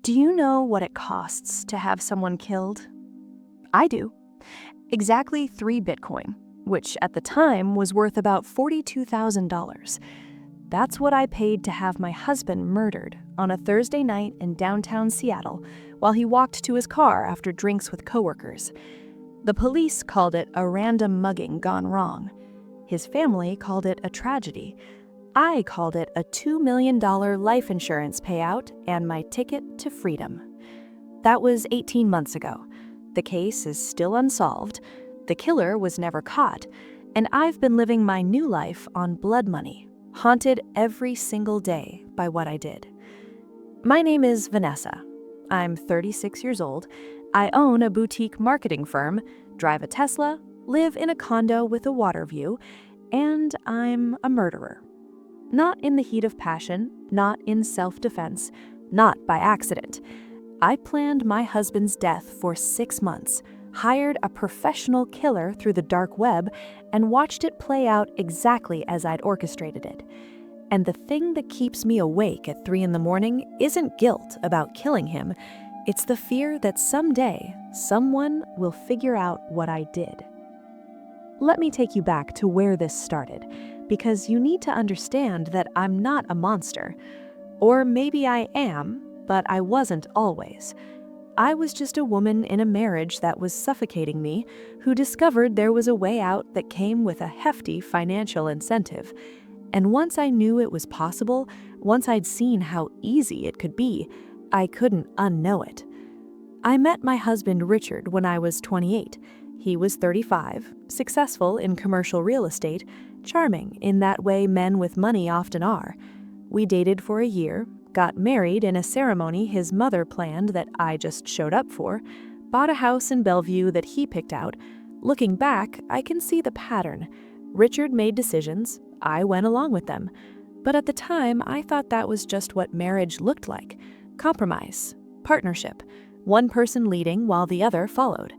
Do you know what it costs to have someone killed? I do. Exactly 3 Bitcoin, which at the time was worth about $42,000. That's what I paid to have my husband murdered on a Thursday night in downtown Seattle while he walked to his car after drinks with coworkers. The police called it a random mugging gone wrong. His family called it a tragedy. I called it a $2 million life insurance payout and my ticket to freedom. That was 18 months ago. The case is still unsolved. The killer was never caught, and I've been living my new life on blood money, haunted every single day by what I did. My name is Vanessa. I'm 36 years old. I own a boutique marketing firm, drive a Tesla, live in a condo with a water view, and I'm a murderer. Not in the heat of passion, not in self-defense, not by accident. I planned my husband's death for 6 months, hired a professional killer through the dark web, and watched it play out exactly as I'd orchestrated it. And the thing that keeps me awake at 3 a.m. isn't guilt about killing him. It's the fear that someday someone will figure out what I did. Let me take you back to where this started, because you need to understand that I'm not a monster. Or maybe I am, but I wasn't always. I was just a woman in a marriage that was suffocating me, who discovered there was a way out that came with a hefty financial incentive. And once I knew it was possible, once I'd seen how easy it could be, I couldn't unknow it. I met my husband Richard when I was 28. He was 35, successful in commercial real estate, charming in that way men with money often are. We dated for a year, got married in a ceremony his mother planned that I just showed up for, bought a house in Bellevue that he picked out. Looking back, I can see the pattern. Richard made decisions, I went along with them. But at the time, I thought that was just what marriage looked like. Compromise, partnership, one person leading while the other followed.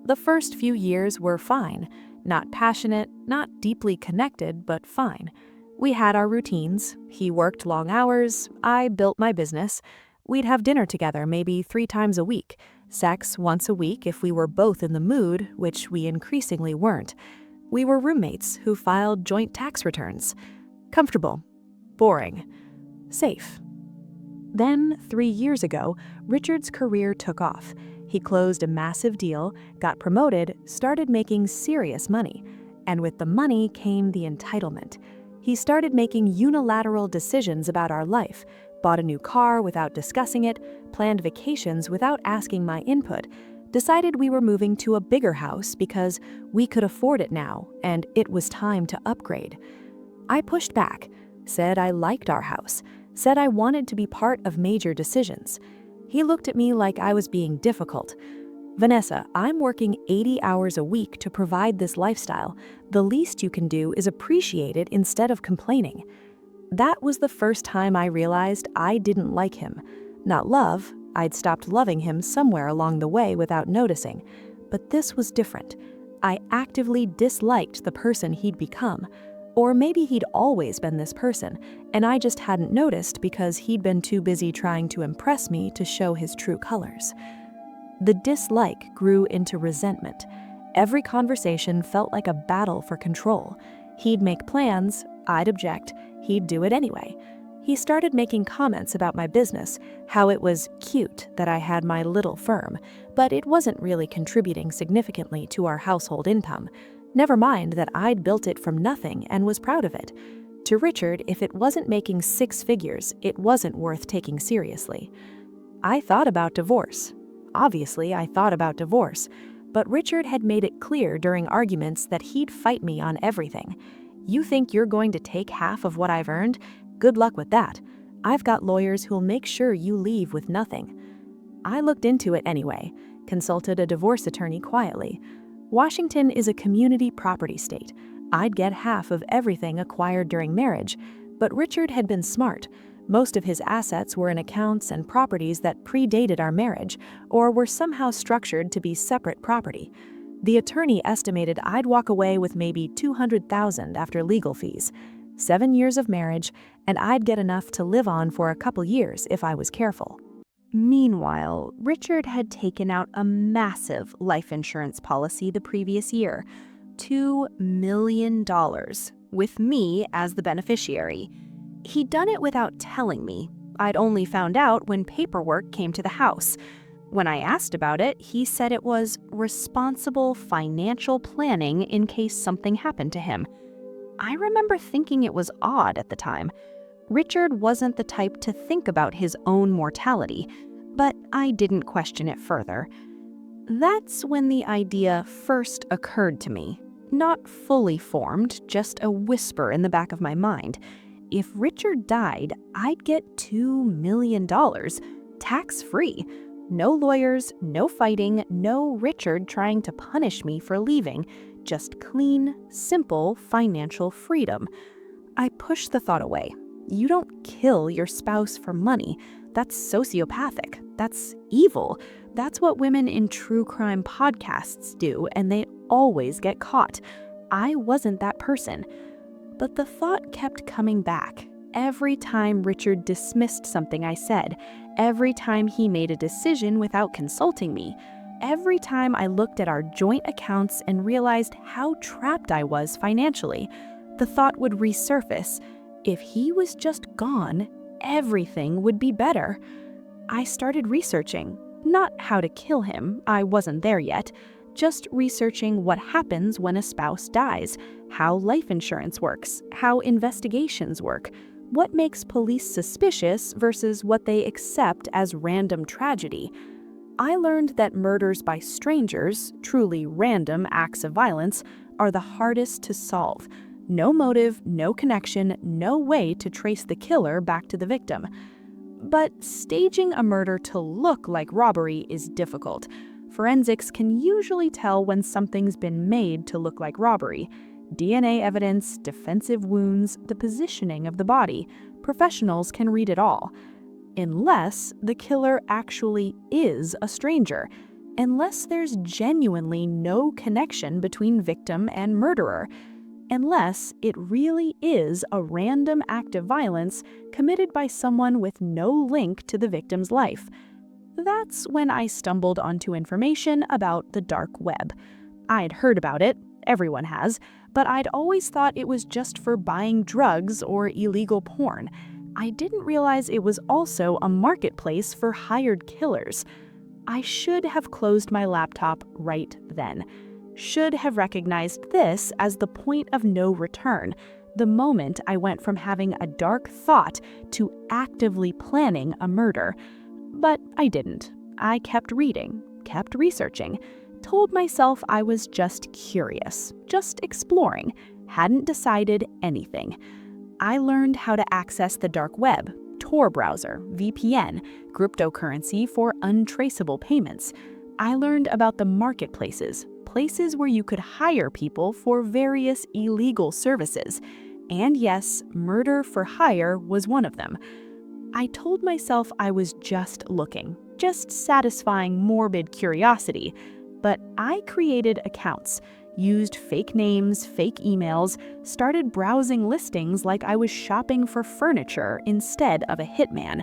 The first few years were fine. Not passionate, not deeply connected, but fine. We had our routines. He worked long hours. I built my business. We'd have dinner together maybe 3 times a week. Sex once a week if we were both in the mood, which we increasingly weren't. We were roommates who filed joint tax returns. Comfortable. Boring. Safe. Then, 3 years ago, Richard's career took off. He closed a massive deal, got promoted, started making serious money. And with the money came the entitlement. He started making unilateral decisions about our life, bought a new car without discussing it, planned vacations without asking my input, decided we were moving to a bigger house because we could afford it now and it was time to upgrade. I pushed back, said I liked our house, said I wanted to be part of major decisions. He looked at me like I was being difficult. Vanessa, I'm working 80 hours a week to provide this lifestyle. The least you can do is appreciate it instead of complaining. That was the first time I realized I didn't like him. Not love, I'd stopped loving him somewhere along the way without noticing. But this was different. I actively disliked the person he'd become. Or maybe he'd always been this person, and I just hadn't noticed because he'd been too busy trying to impress me to show his true colors. The dislike grew into resentment. Every conversation felt like a battle for control. He'd make plans, I'd object, he'd do it anyway. He started making comments about my business, how it was cute that I had my little firm, but it wasn't really contributing significantly to our household income. Never mind that I'd built it from nothing and was proud of it. To Richard, if it wasn't making 6 figures, it wasn't worth taking seriously. I thought about divorce. Obviously, I thought about divorce, but Richard had made it clear during arguments that he'd fight me on everything. You think you're going to take half of what I've earned? Good luck with that. I've got lawyers who'll make sure you leave with nothing. I looked into it anyway, consulted a divorce attorney quietly. Washington is a community property state. I'd get half of everything acquired during marriage, but Richard had been smart. Most of his assets were in accounts and properties that predated our marriage or were somehow structured to be separate property. The attorney estimated I'd walk away with maybe $200,000 after legal fees. 7 years of marriage, and I'd get enough to live on for a couple years if I was careful. Meanwhile, Richard had taken out a massive life insurance policy the previous year, $2 million, with me as the beneficiary. He'd done it without telling me. I'd only found out when paperwork came to the house. When I asked about it, he said it was responsible financial planning in case something happened to him. I remember thinking it was odd at the time. Richard wasn't the type to think about his own mortality, but I didn't question it further. That's when the idea first occurred to me. Not fully formed, just a whisper in the back of my mind. If Richard died, I'd get $2 million, tax-free. No lawyers, no fighting, no Richard trying to punish me for leaving. Just clean, simple financial freedom. I pushed the thought away. You don't kill your spouse for money. That's sociopathic. That's evil. That's what women in true crime podcasts do, and they always get caught. I wasn't that person. But the thought kept coming back. Every time Richard dismissed something I said, every time he made a decision without consulting me, every time I looked at our joint accounts and realized how trapped I was financially, the thought would resurface. If he was just gone, everything would be better. I started researching, not how to kill him, I wasn't there yet, just researching what happens when a spouse dies, how life insurance works, how investigations work, what makes police suspicious versus what they accept as random tragedy. I learned that murders by strangers, truly random acts of violence, are the hardest to solve. No motive, no connection, no way to trace the killer back to the victim. But staging a murder to look like robbery is difficult. Forensics can usually tell when something's been made to look like robbery. DNA evidence, defensive wounds, the positioning of the body. Professionals can read it all. Unless the killer actually is a stranger. Unless there's genuinely no connection between victim and murderer. Unless it really is a random act of violence committed by someone with no link to the victim's life. That's when I stumbled onto information about the dark web. I'd heard about it, everyone has, but I'd always thought it was just for buying drugs or illegal porn. I didn't realize it was also a marketplace for hired killers. I should have closed my laptop right then. Should have recognized this as the point of no return, the moment I went from having a dark thought to actively planning a murder. But I didn't. I kept reading, kept researching, told myself I was just curious, just exploring, hadn't decided anything. I learned how to access the dark web, Tor browser, VPN, cryptocurrency for untraceable payments. I learned about the marketplaces, places where you could hire people for various illegal services. And yes, murder for hire was one of them. I told myself I was just looking, just satisfying morbid curiosity. But I created accounts, used fake names, fake emails, started browsing listings like I was shopping for furniture instead of a hitman.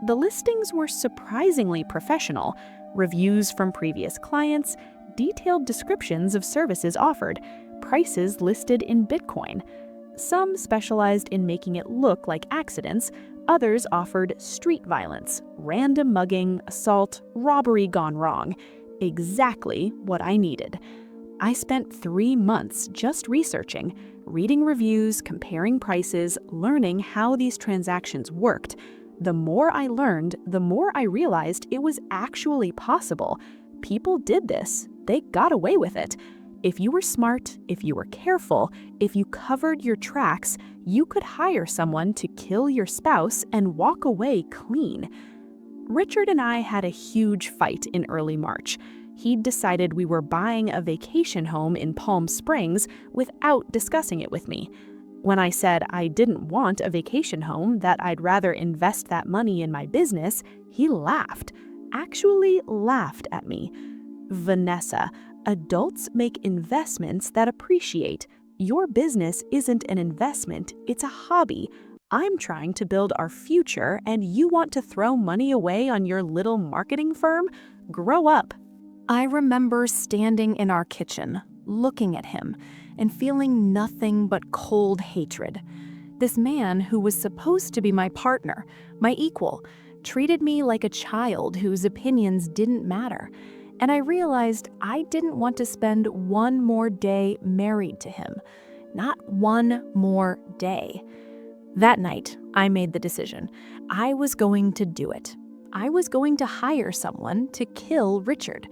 The listings were surprisingly professional. Reviews from previous clients, detailed descriptions of services offered, prices listed in Bitcoin. Some specialized in making it look like accidents, others offered street violence, random mugging, assault, robbery gone wrong. Exactly what I needed. I spent 3 months just researching, reading reviews, comparing prices, learning how these transactions worked. The more I learned, the more I realized it was actually possible. People did this. They got away with it. If you were smart, if you were careful, if you covered your tracks, you could hire someone to kill your spouse and walk away clean. Richard and I had a huge fight in early March. He'd decided we were buying a vacation home in Palm Springs without discussing it with me. When I said I didn't want a vacation home, that I'd rather invest that money in my business, he laughed. Actually laughed at me. Vanessa, adults make investments that appreciate. Your business isn't an investment, it's a hobby. I'm trying to build our future, and you want to throw money away on your little marketing firm? Grow up." I remember standing in our kitchen, looking at him, and feeling nothing but cold hatred. This man, who was supposed to be my partner, my equal, treated me like a child whose opinions didn't matter. And I realized I didn't want to spend one more day married to him. Not one more day. That night, I made the decision. I was going to do it. I was going to hire someone to kill Richard.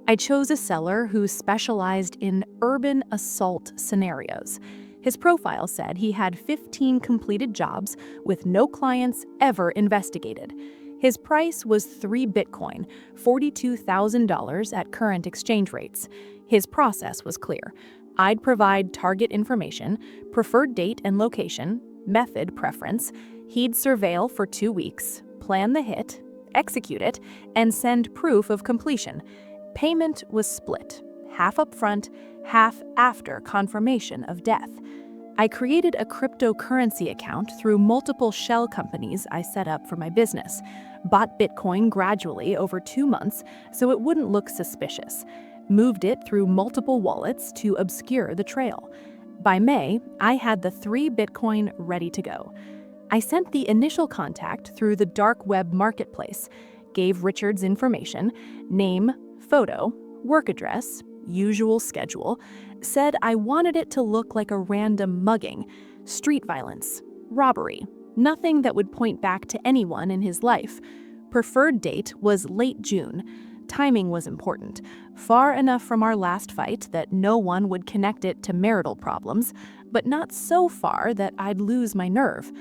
I chose a seller who specialized in urban assault scenarios. His profile said he had 15 completed jobs with no clients ever investigated. His price was 3 Bitcoin, $42,000 at current exchange rates. His process was clear. I'd provide target information, preferred date and location, method preference. He'd surveil for 2 weeks, plan the hit, execute it, and send proof of completion. Payment was split, half upfront, half after confirmation of death. I created a cryptocurrency account through multiple shell companies I set up for my business, bought Bitcoin gradually over 2 months so it wouldn't look suspicious, moved it through multiple wallets to obscure the trail. By May, I had the 3 Bitcoin ready to go. I sent the initial contact through the dark web marketplace, gave Richard's information, name, photo, work address, usual schedule, said I wanted it to look like a random mugging, street violence, robbery, nothing that would point back to anyone in his life. Preferred date was late June. Timing was important, far enough from our last fight that no one would connect it to marital problems, but not so far that I'd lose my nerve.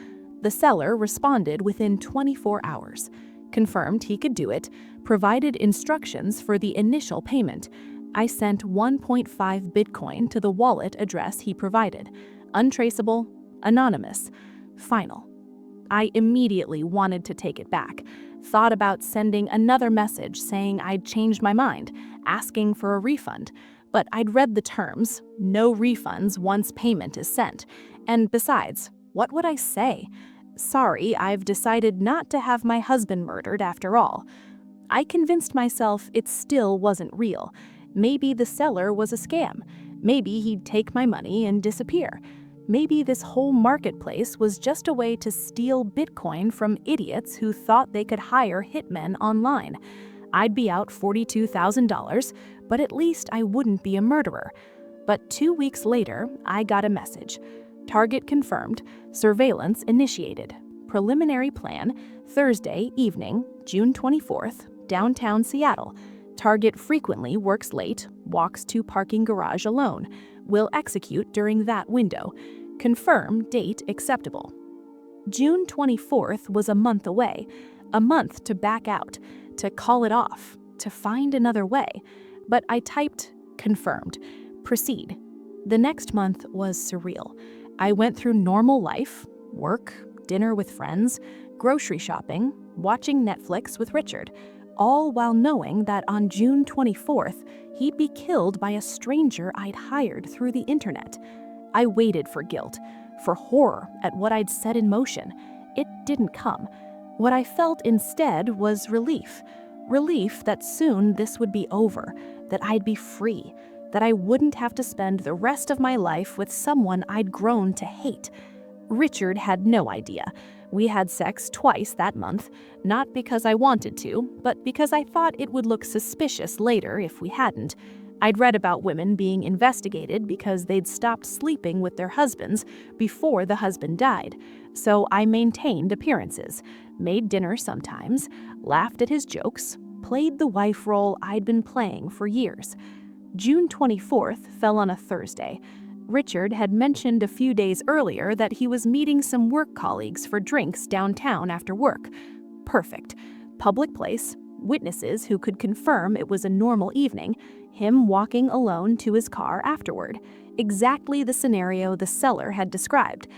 The seller responded within 24 hours, confirmed he could do it, provided instructions for the initial payment. I sent 1.5 Bitcoin to the wallet address he provided. Untraceable, anonymous, final. I immediately wanted to take it back. Thought about sending another message saying I'd changed my mind, asking for a refund. But I'd read the terms, no refunds once payment is sent. And besides, what would I say? Sorry, I've decided not to have my husband murdered after all. I convinced myself it still wasn't real. Maybe the seller was a scam. Maybe he'd take my money and disappear. Maybe this whole marketplace was just a way to steal Bitcoin from idiots who thought they could hire hitmen online. I'd be out $42,000, but at least I wouldn't be a murderer. But 2 weeks later, I got a message. Target confirmed, surveillance initiated. Preliminary plan, Thursday evening, June 24th, downtown Seattle. Target frequently works late, walks to parking garage alone. Will execute during that window. Confirm date acceptable. June 24th was a month away. A month to back out, to call it off, to find another way. But I typed confirmed. Proceed. The next month was surreal. I went through normal life, work, dinner with friends, grocery shopping, watching Netflix with Richard, all while knowing that on June 24th, he'd be killed by a stranger I'd hired through the internet. I waited for guilt, for horror at what I'd set in motion. It didn't come. What I felt instead was relief. Relief that soon this would be over, that I'd be free, that I wouldn't have to spend the rest of my life with someone I'd grown to hate. Richard had no idea. We had sex twice that month, not because I wanted to, but because I thought it would look suspicious later if we hadn't. I'd read about women being investigated because they'd stopped sleeping with their husbands before the husband died. So I maintained appearances, made dinner sometimes, laughed at his jokes, played the wife role I'd been playing for years. June 24th fell on a Thursday. Richard had mentioned a few days earlier that he was meeting some work colleagues for drinks downtown after work. Perfect. Public place, witnesses who could confirm it was a normal evening, him walking alone to his car afterward. Exactly the scenario the seller had described.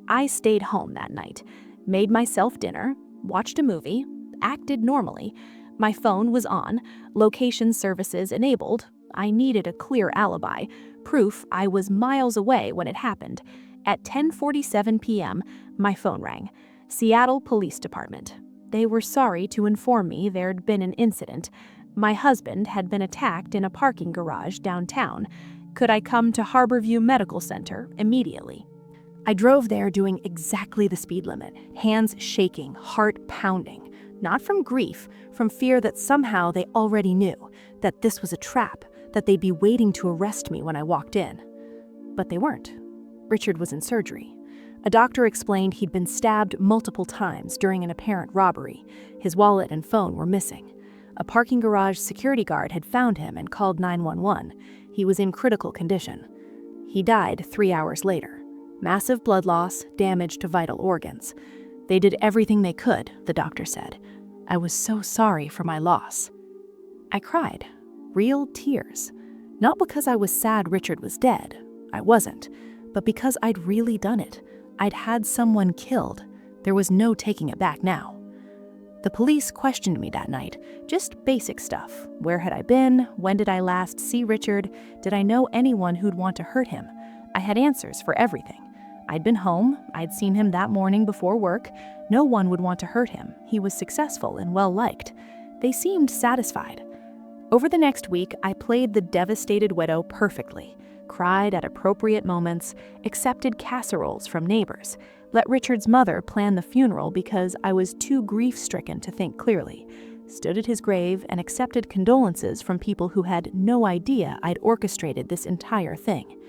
I stayed home that night, made myself dinner, watched a movie, acted normally. My phone was on, location services enabled. I needed a clear alibi, proof I was miles away when it happened. At 10:47 p.m., my phone rang. Seattle Police Department. They were sorry to inform me there'd been an incident. My husband had been attacked in a parking garage downtown. Could I come to Harborview Medical Center immediately? I drove there doing exactly the speed limit, hands shaking, heart pounding. Not from grief, from fear that somehow they already knew, that this was a trap, that they'd be waiting to arrest me when I walked in. But they weren't. Richard was in surgery. A doctor explained he'd been stabbed multiple times during an apparent robbery. His wallet and phone were missing. A parking garage security guard had found him and called 911. He was in critical condition. He died 3 hours later. Massive blood loss, damage to vital organs. They did everything they could, the doctor said. I was so sorry for my loss. I cried. Real tears. Not because I was sad Richard was dead. I wasn't. But because I'd really done it. I'd had someone killed. There was no taking it back now. The police questioned me that night. Just basic stuff. Where had I been? When did I last see Richard? Did I know anyone who'd want to hurt him? I had answers for everything. I'd been home. I'd seen him that morning before work. No one would want to hurt him. He was successful and well-liked. They seemed satisfied. Over the next week, I played the devastated widow perfectly. Cried at appropriate moments, accepted casseroles from neighbors, let Richard's mother plan the funeral because I was too grief-stricken to think clearly, stood at his grave and accepted condolences from people who had no idea I'd orchestrated this entire thing.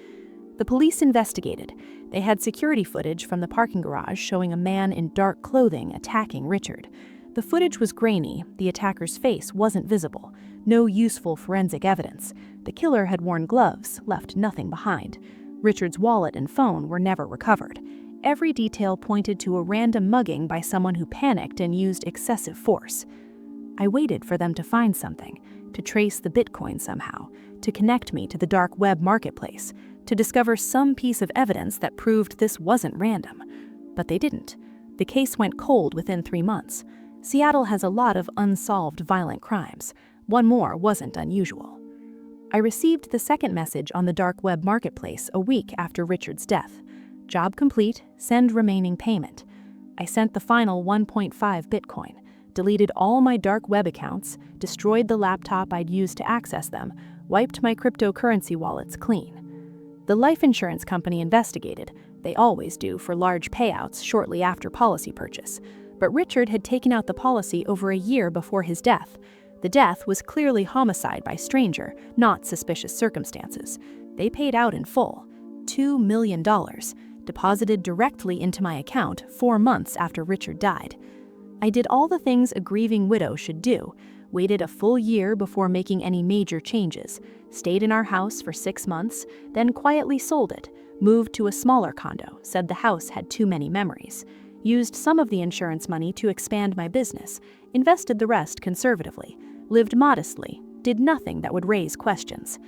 The police investigated. They had security footage from the parking garage showing a man in dark clothing attacking Richard. The footage was grainy, the attacker's face wasn't visible, no useful forensic evidence. The killer had worn gloves, left nothing behind. Richard's wallet and phone were never recovered. Every detail pointed to a random mugging by someone who panicked and used excessive force. I waited for them to find something, to trace the Bitcoin somehow, to connect me to the dark web marketplace, to discover some piece of evidence that proved this wasn't random. But they didn't. The case went cold within 3 months. Seattle has a lot of unsolved violent crimes. One more wasn't unusual. I received the second message on the dark web marketplace a week after Richard's death. Job complete, send remaining payment. I sent the final 1.5 Bitcoin, deleted all my dark web accounts, destroyed the laptop I'd used to access them, wiped my cryptocurrency wallets clean. The life insurance company investigated. They always do for large payouts shortly after policy purchase. But Richard had taken out the policy over a year before his death. The death was clearly homicide by stranger, not suspicious circumstances. They paid out in full, $2 million, deposited directly into my account 4 months after Richard died. I did all the things a grieving widow should do, waited a full year before making any major changes, stayed in our house for 6 months, then quietly sold it, moved to a smaller condo, said the house had too many memories, used some of the insurance money to expand my business, invested the rest conservatively, lived modestly, did nothing that would raise questions.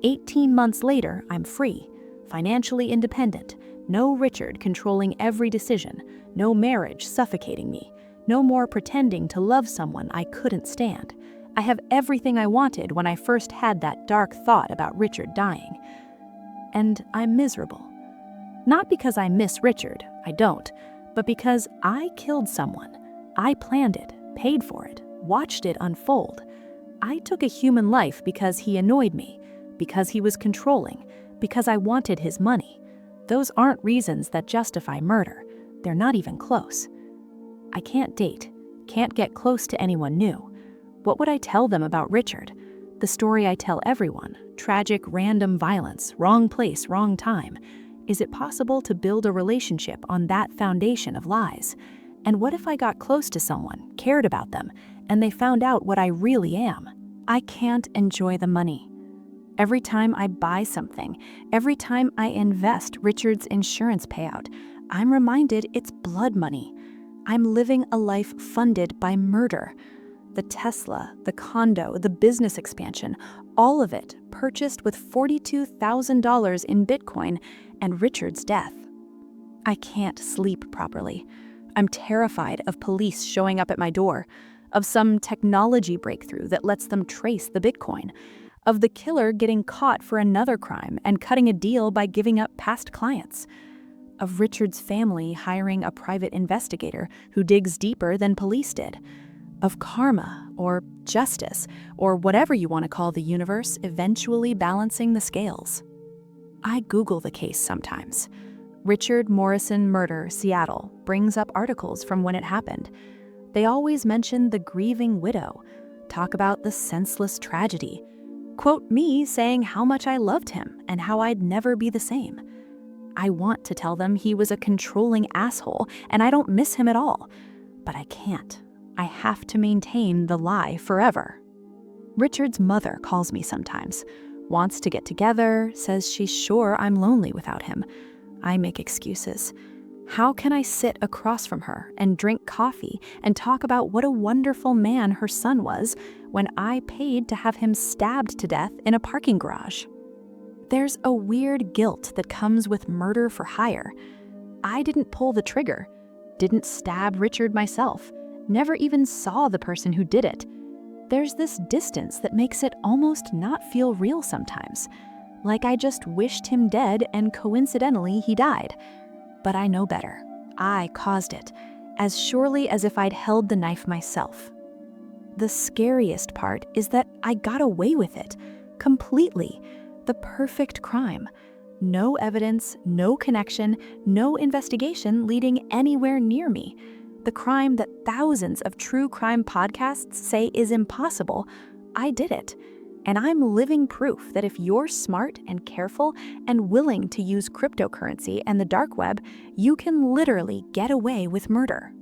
18 months later, I'm free, financially independent, no Richard controlling every decision, no marriage suffocating me, no more pretending to love someone I couldn't stand. I have everything I wanted when I first had that dark thought about Richard dying. And I'm miserable. Not because I miss Richard, I don't, but because I killed someone. I planned it, paid for it, watched it unfold. I took a human life because he annoyed me, because he was controlling, because I wanted his money. Those aren't reasons that justify murder. They're not even close. I can't date, can't get close to anyone new. What would I tell them about Richard? The story I tell everyone, tragic random violence, wrong place, wrong time. Is it possible to build a relationship on that foundation of lies? And what if I got close to someone, cared about them, and they found out what I really am? I can't enjoy the money. Every time I buy something, every time I invest Richard's insurance payout, I'm reminded it's blood money. I'm living a life funded by murder. The Tesla, the condo, the business expansion, all of it purchased with $42,000 in Bitcoin and Richard's death. I can't sleep properly. I'm terrified of police showing up at my door, of some technology breakthrough that lets them trace the Bitcoin, of the killer getting caught for another crime and cutting a deal by giving up past clients, of Richard's family hiring a private investigator who digs deeper than police did, of karma or justice or whatever you want to call the universe eventually balancing the scales. I Google the case sometimes. Richard Morrison murder, Seattle, brings up articles from when it happened. They always mention the grieving widow, talk about the senseless tragedy, quote me saying how much I loved him and how I'd never be the same. I want to tell them he was a controlling asshole and I don't miss him at all, but I can't. I have to maintain the lie forever. Richard's mother calls me sometimes, wants to get together, says she's sure I'm lonely without him. I make excuses. How can I sit across from her and drink coffee and talk about what a wonderful man her son was when I paid to have him stabbed to death in a parking garage? There's a weird guilt that comes with murder for hire. I didn't pull the trigger, didn't stab Richard myself, never even saw the person who did it. There's this distance that makes it almost not feel real sometimes, like I just wished him dead and coincidentally he died. But I know better. I caused it, as surely as if I'd held the knife myself. The scariest part is that I got away with it, completely. The perfect crime. No evidence, no connection, no investigation leading anywhere near me. The crime that thousands of true crime podcasts say is impossible. I did it. And I'm living proof that if you're smart and careful and willing to use cryptocurrency and the dark web, you can literally get away with murder.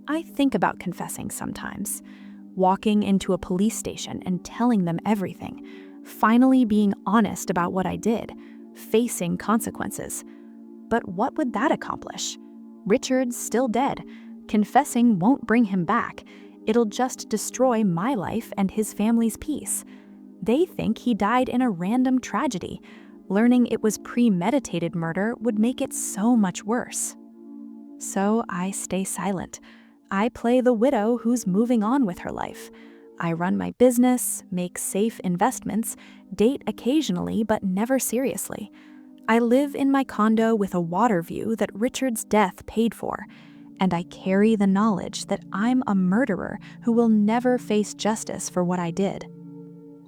I think about confessing sometimes. Walking into a police station and telling them everything. Finally being honest about what I did. Facing consequences. But what would that accomplish? Richard's still dead. Confessing won't bring him back. It'll just destroy my life and his family's peace. They think he died in a random tragedy. Learning it was premeditated murder would make it so much worse. So I stay silent. I play the widow who's moving on with her life. I run my business, make safe investments, date occasionally but never seriously. I live in my condo with a water view that Richard's death paid for, and I carry the knowledge that I'm a murderer who will never face justice for what I did.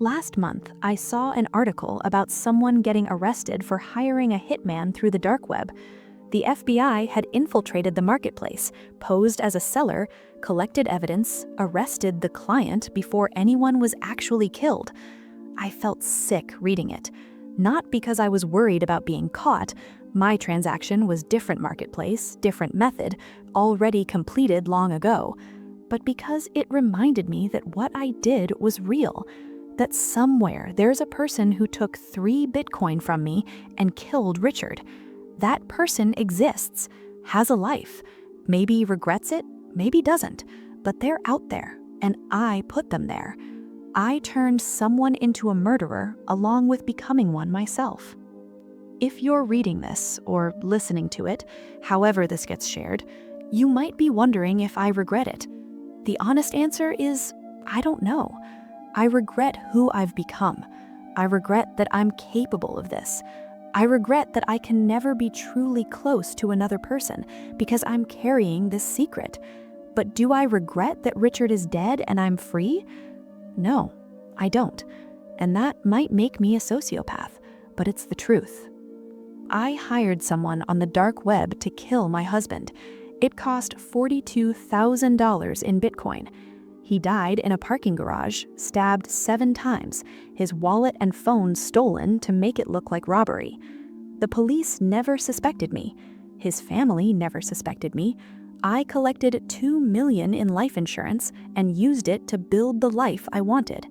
Last month, I saw an article about someone getting arrested for hiring a hitman through the dark web. The FBI had infiltrated the marketplace, posed as a seller, collected evidence, arrested the client before anyone was actually killed. I felt sick reading it. Not because I was worried about being caught. My transaction was different marketplace, different method, already completed long ago. But because it reminded me that what I did was real. That somewhere there's a person who took 3 Bitcoin from me and killed Richard. That person exists, has a life, maybe regrets it, maybe doesn't, but they're out there, and I put them there. I turned someone into a murderer along with becoming one myself. If you're reading this or listening to it, however this gets shared, you might be wondering if I regret it. The honest answer is, I don't know. I regret who I've become. I regret that I'm capable of this. I regret that I can never be truly close to another person because I'm carrying this secret. But do I regret that Richard is dead and I'm free? No, I don't. And that might make me a sociopath, but it's the truth. I hired someone on the dark web to kill my husband. It cost $42,000 in Bitcoin. He died in a parking garage, stabbed 7 times, his wallet and phone stolen to make it look like robbery. The police never suspected me. His family never suspected me. I collected $2 million in life insurance and used it to build the life I wanted.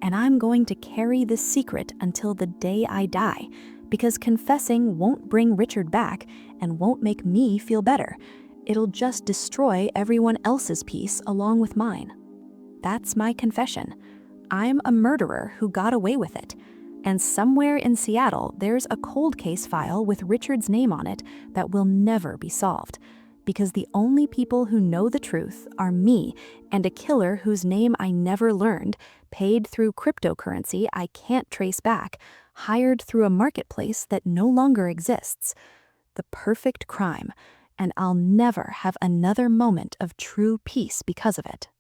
And I'm going to carry this secret until the day I die, because confessing won't bring Richard back and won't make me feel better. It'll just destroy everyone else's peace along with mine. That's my confession. I'm a murderer who got away with it. And somewhere in Seattle, there's a cold case file with Richard's name on it that will never be solved. Because the only people who know the truth are me and a killer whose name I never learned, paid through cryptocurrency I can't trace back, hired through a marketplace that no longer exists. the perfect crime, and I'll never have another moment of true peace because of it.